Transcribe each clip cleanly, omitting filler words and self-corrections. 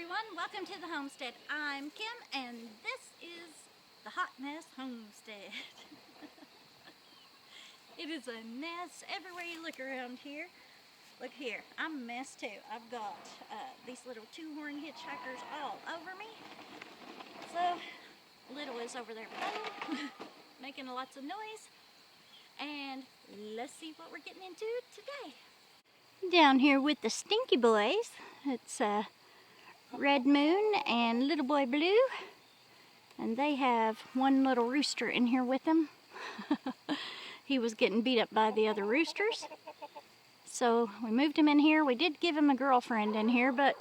everyone, welcome to the Homestead. I'm Kim and this is the Hot Mess Homestead. It is a mess everywhere you look around here. Look here, I'm a mess too. I've got these little two-horn hitchhikers all over me. So, Little is over there below, making lots of noise. And let's see what we're getting into today. Down here with the Stinky Boys, it's Red Moon and Little Boy Blue, and they have one little rooster in here with them. He was getting beat up by the other roosters, so we moved him in here. We did give him a girlfriend in here, but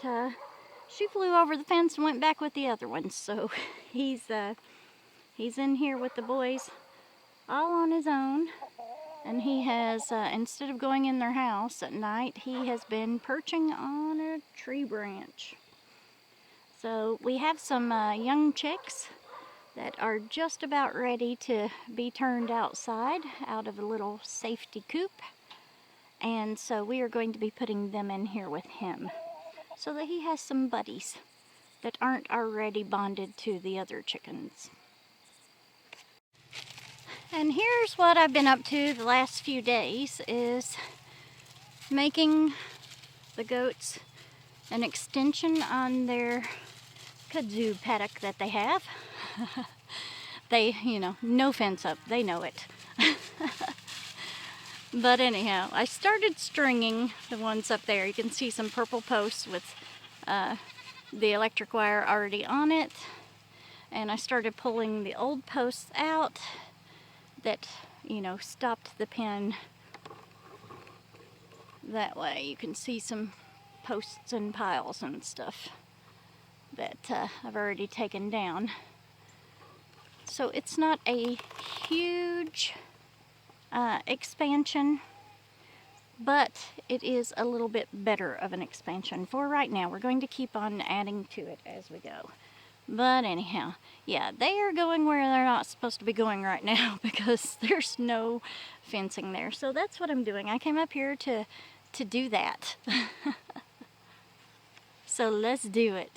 she flew over the fence and went back with the other ones, so he's in here with the boys all on his own. And he has, instead of going in their house at night, he has been perching on a tree branch. So we have some young chicks that are just about ready to be turned outside out of a little safety coop. And so we are going to be putting them in here with him so that he has some buddies that aren't already bonded to the other chickens. And here's what I've been up to the last few days, is making the goats an extension on their kudzu paddock that they have. They, no fence up, they know it. But anyhow, I started stringing the ones up there. You can see some purple posts with the electric wire already on it. And I started pulling the old posts out that, stopped the pen. That way you can see some posts and piles and stuff that I've already taken down. So it's not a huge expansion, but it is a little bit better of an expansion for right now. We're going to keep on adding to it as we go. But anyhow, yeah, they are going where they're not supposed to be going right now because there's no fencing there. So that's what I'm doing. I came up here to do that. So let's do it.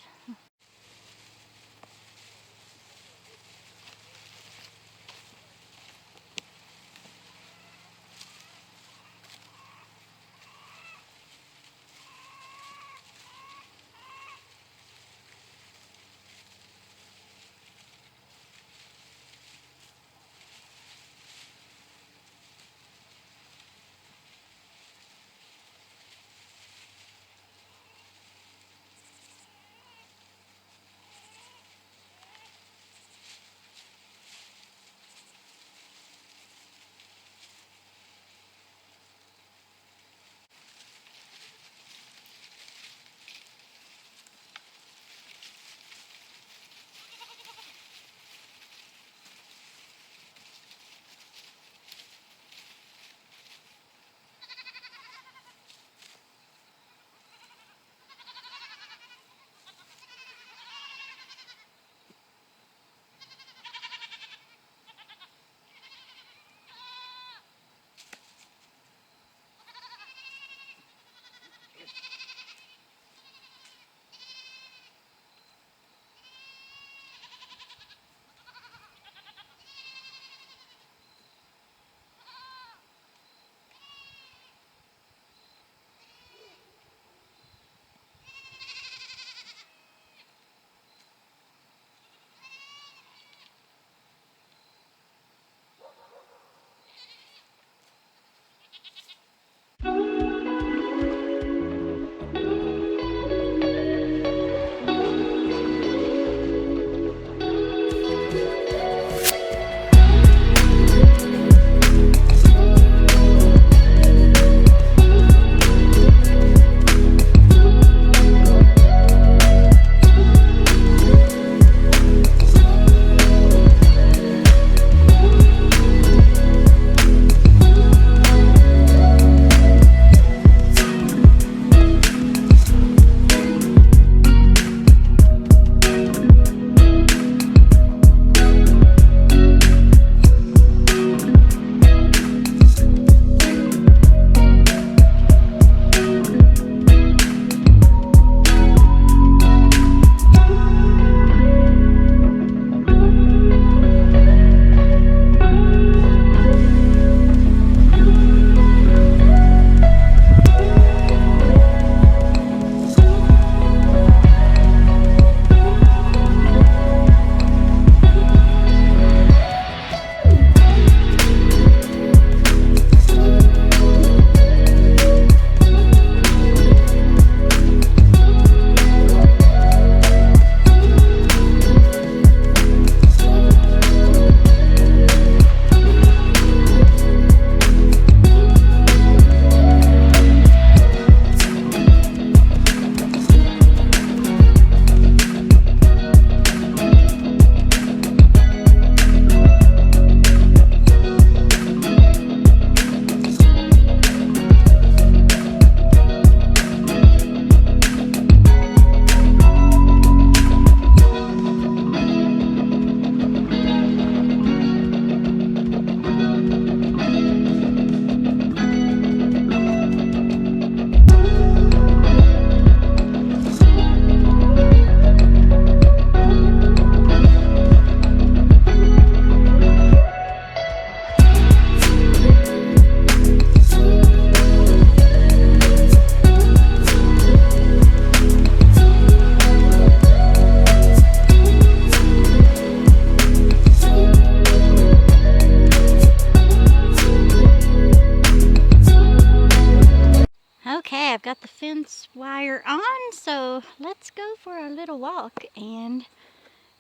fence wire on, so let's go for a little walk and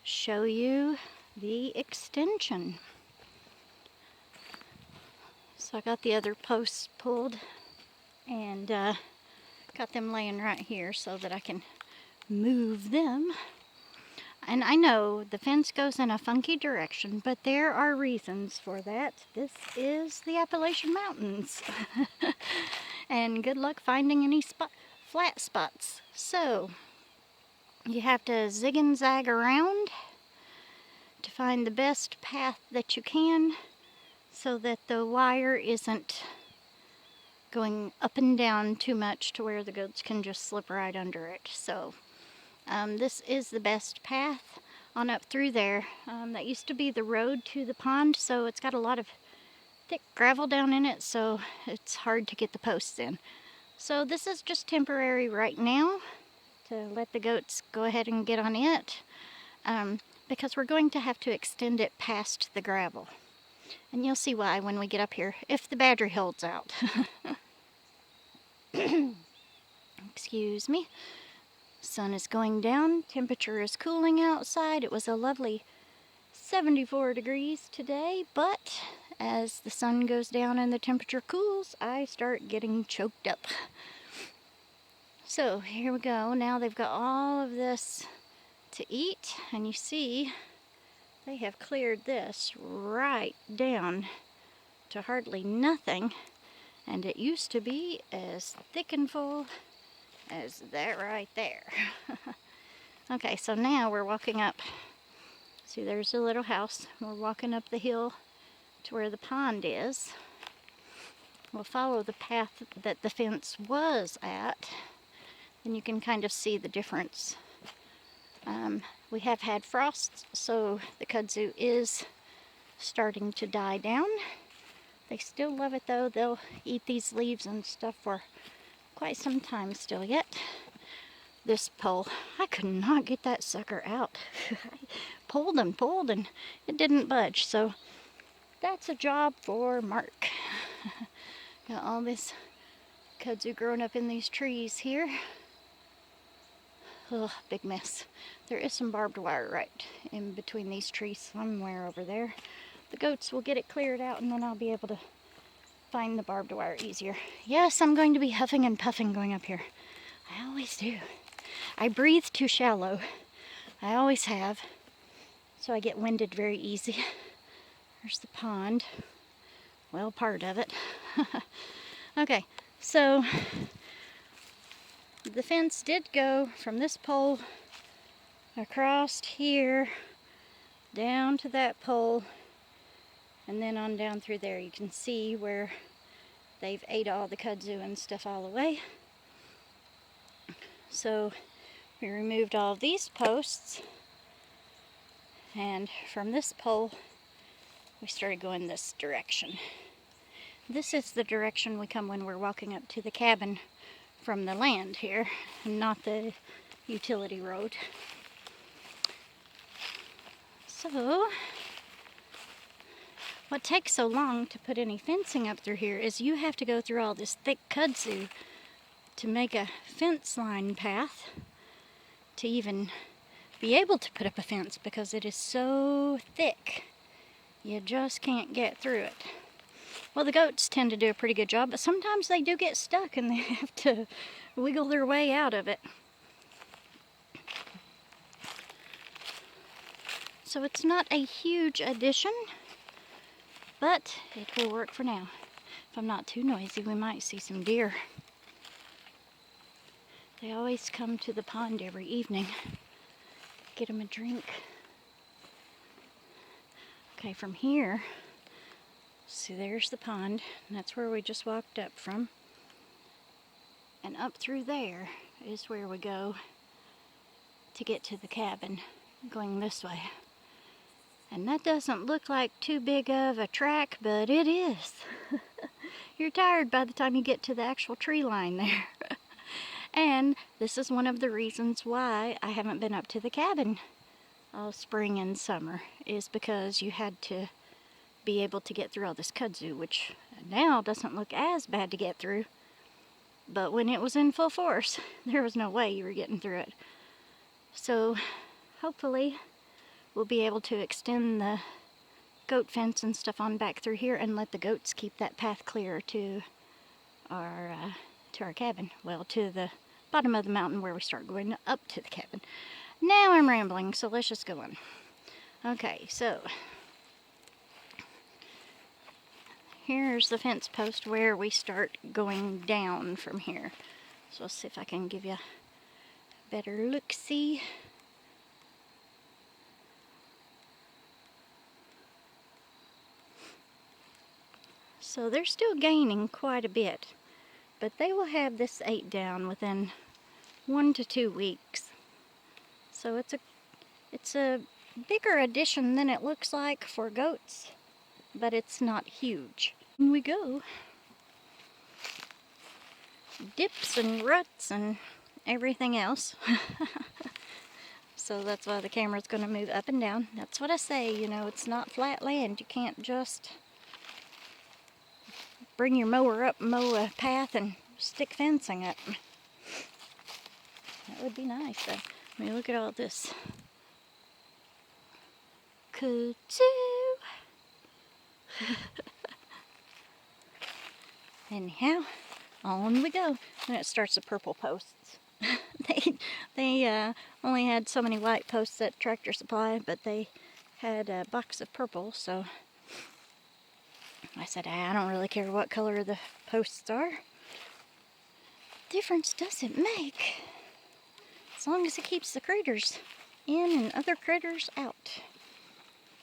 show you the extension. So I got the other posts pulled and got them laying right here so that I can move them. And I know the fence goes in a funky direction, but there are reasons for that. This is the Appalachian Mountains. And good luck finding any flat spots. So you have to zig and zag around to find the best path that you can so that the wire isn't going up and down too much to where the goats can just slip right under it. So this is the best path on up through there. That used to be the road to the pond, so it's got a lot of thick gravel down in it, so it's hard to get the posts in. So this is just temporary right now to let the goats go ahead and get on it, because we're going to have to extend it past the gravel. And you'll see why when we get up here, if the battery holds out. Excuse me. Sun is going down, temperature is cooling outside. It was a lovely 74 degrees today, but as the sun goes down and the temperature cools, I start getting choked up. So here we go. Now they've got all of this to eat, and you see they have cleared this right down to hardly nothing, and it used to be as thick and full as that right there. Okay, so now we're walking up. See, there's a little house. We're walking up the hill to where the pond is. We'll follow the path that the fence was at, and you can kind of see the difference. We have had frosts, so the kudzu is starting to die down. They still love it though. They'll eat these leaves and stuff for quite some time still yet. This pole, I could not get that sucker out. I pulled and it didn't budge, so that's a job for Mark. Got all this kudzu growing up in these trees here. Ugh, big mess. There is some barbed wire right in between these trees somewhere over there. The goats will get it cleared out, and then I'll be able to find the barbed wire easier. Yes, I'm going to be huffing and puffing going up here. I always do. I breathe too shallow. I always have. So I get winded very easy. There's the pond. Well, part of it. Okay, so the fence did go from this pole across here down to that pole, and then on down through there. You can see where they've ate all the kudzu and stuff all away. So we removed all of these posts, and from this pole we started going this direction. This is the direction we come when we're walking up to the cabin from the land here, and not the utility road. So what takes so long to put any fencing up through here is you have to go through all this thick kudzu to make a fence line path to even be able to put up a fence, because it is so thick you just can't get through it. Well, the goats tend to do a pretty good job, but sometimes they do get stuck and they have to wiggle their way out of it. So it's not a huge addition, but it will work for now. If I'm not too noisy, we might see some deer. They always come to the pond every evening. Get them a drink. Okay, from here, see, there's the pond, and that's where we just walked up from. And up through there is where we go to get to the cabin, going this way. And that doesn't look like too big of a track, but it is. You're tired by the time you get to the actual tree line there. And this is one of the reasons why I haven't been up to the cabin all spring and summer, is because you had to be able to get through all this kudzu, which now doesn't look as bad to get through. But when it was in full force, there was no way you were getting through it. So hopefully we'll be able to extend the goat fence and stuff on back through here and let the goats keep that path clear to our cabin. Well, to the bottom of the mountain where we start going up to the cabin. Now I'm rambling, so let's just go on. Okay, so here's the fence post where we start going down from here. So let's see if I can give you a better look-see. So they're still gaining quite a bit, but they will have this 8 down within 1 to 2 weeks. So it's a bigger addition than it looks like for goats, but it's not huge. In we go. Dips and ruts and everything else. So that's why the camera's going to move up and down. That's what I say, you know, it's not flat land. You can't just bring your mower up, mow a path, and stick fencing up. That would be nice, though. I mean, look at all this kudzu. Anyhow, on we go. And it starts the purple posts. they only had so many white posts at Tractor Supply, but they had a box of purple, so I said, I don't really care what color the posts are. Difference doesn't make, as long as it keeps the critters in and other critters out,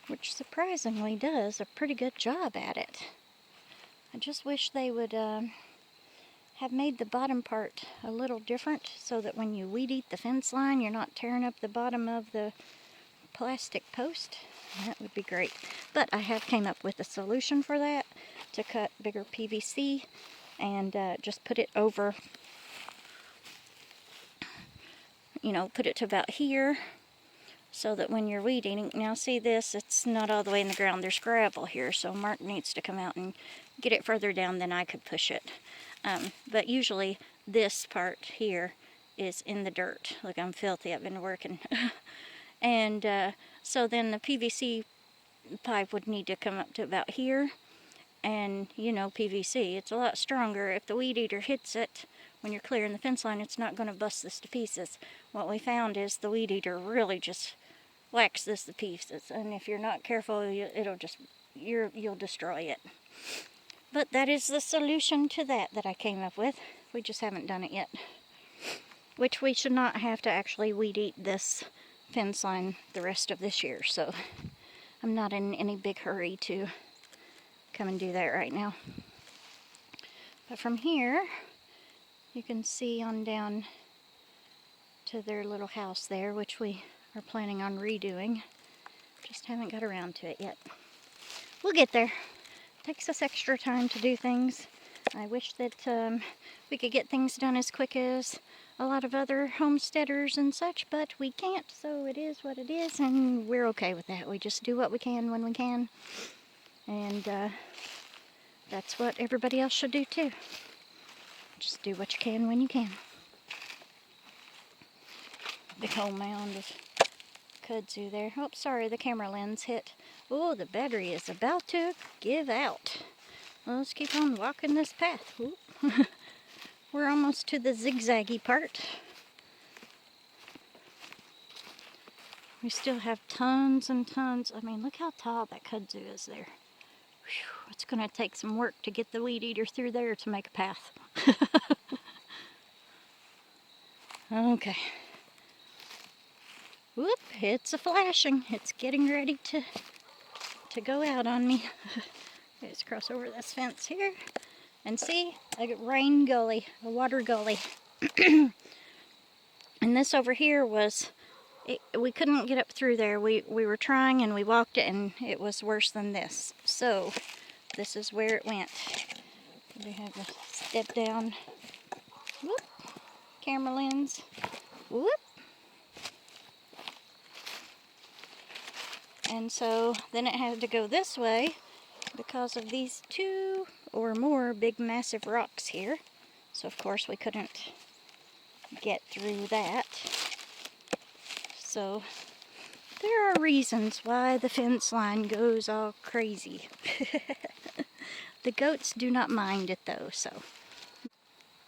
which surprisingly does a pretty good job at it. I just wish they would have made the bottom part a little different so that when you weed eat the fence line, you're not tearing up the bottom of the plastic post. That would be great. But I have came up with a solution for that, to cut bigger PVC and just put it over, you know, put it to about here, so that when you're weed eating, now see this, it's not all the way in the ground, there's gravel here, so Mark needs to come out and get it further down than I could push it. But usually this part here is in the dirt. Look, I'm filthy, I've been working. And so then the PVC pipe would need to come up to about here. And, you know, PVC, it's a lot stronger. If the weed eater hits it when you're clearing the fence line, it's not going to bust this to pieces. What we found is the weed eater really just whacks this to pieces. And if you're not careful, it'll just, you'll destroy it. But that is the solution to that I came up with. We just haven't done it yet. Which we should not have to actually weed eat this fence line the rest of this year. So I'm not in any big hurry to come and do that right now. But from here, you can see on down to their little house there, which we are planning on redoing. Just haven't got around to it yet. We'll get there. Takes us extra time to do things. I wish that we could get things done as quick as a lot of other homesteaders and such, but we can't, so it is what it is, and we're okay with that. We just do what we can when we can, and that's what everybody else should do too. Just do what you can when you can. Big whole mound of kudzu there. Oh, sorry, the camera lens hit. Oh, the battery is about to give out. Well, let's keep on walking this path. We're almost to the zigzaggy part. We still have tons and tons. I mean, look how tall that kudzu is there. Whew, it's going to take some work to get the weed eater through there to make a path. Okay. Whoop, it's a flashing. It's getting ready to go out on me. Let's cross over this fence here and see a rain gully, a water gully. And this over here was, we couldn't get up through there. We were trying and we walked it and it was worse than this. So this is where it went. We have a step down. Whoop, camera lens. Whoop. And so then it had to go this way because of these 2 or more big massive rocks here. So of course we couldn't get through that. So there are reasons why the fence line goes all crazy. The goats do not mind it though, so.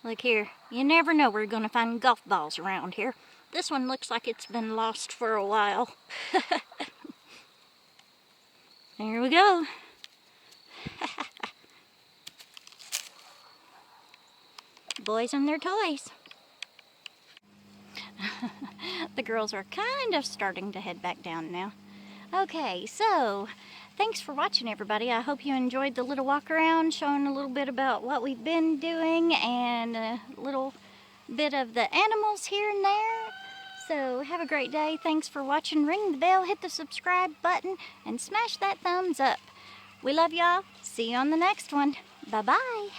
Look here, you never know where you're gonna find golf balls around here. This one looks like it's been lost for a while. There we go. Boys and their toys. The girls are kind of starting to head back down now. Okay, so thanks for watching, everybody. I hope you enjoyed the little walk around, showing a little bit about what we've been doing and a little bit of the animals here and there. So have a great day. Thanks for watching. Ring the bell, hit the subscribe button, and smash that thumbs up. We love y'all. See you on the next one. Bye-bye.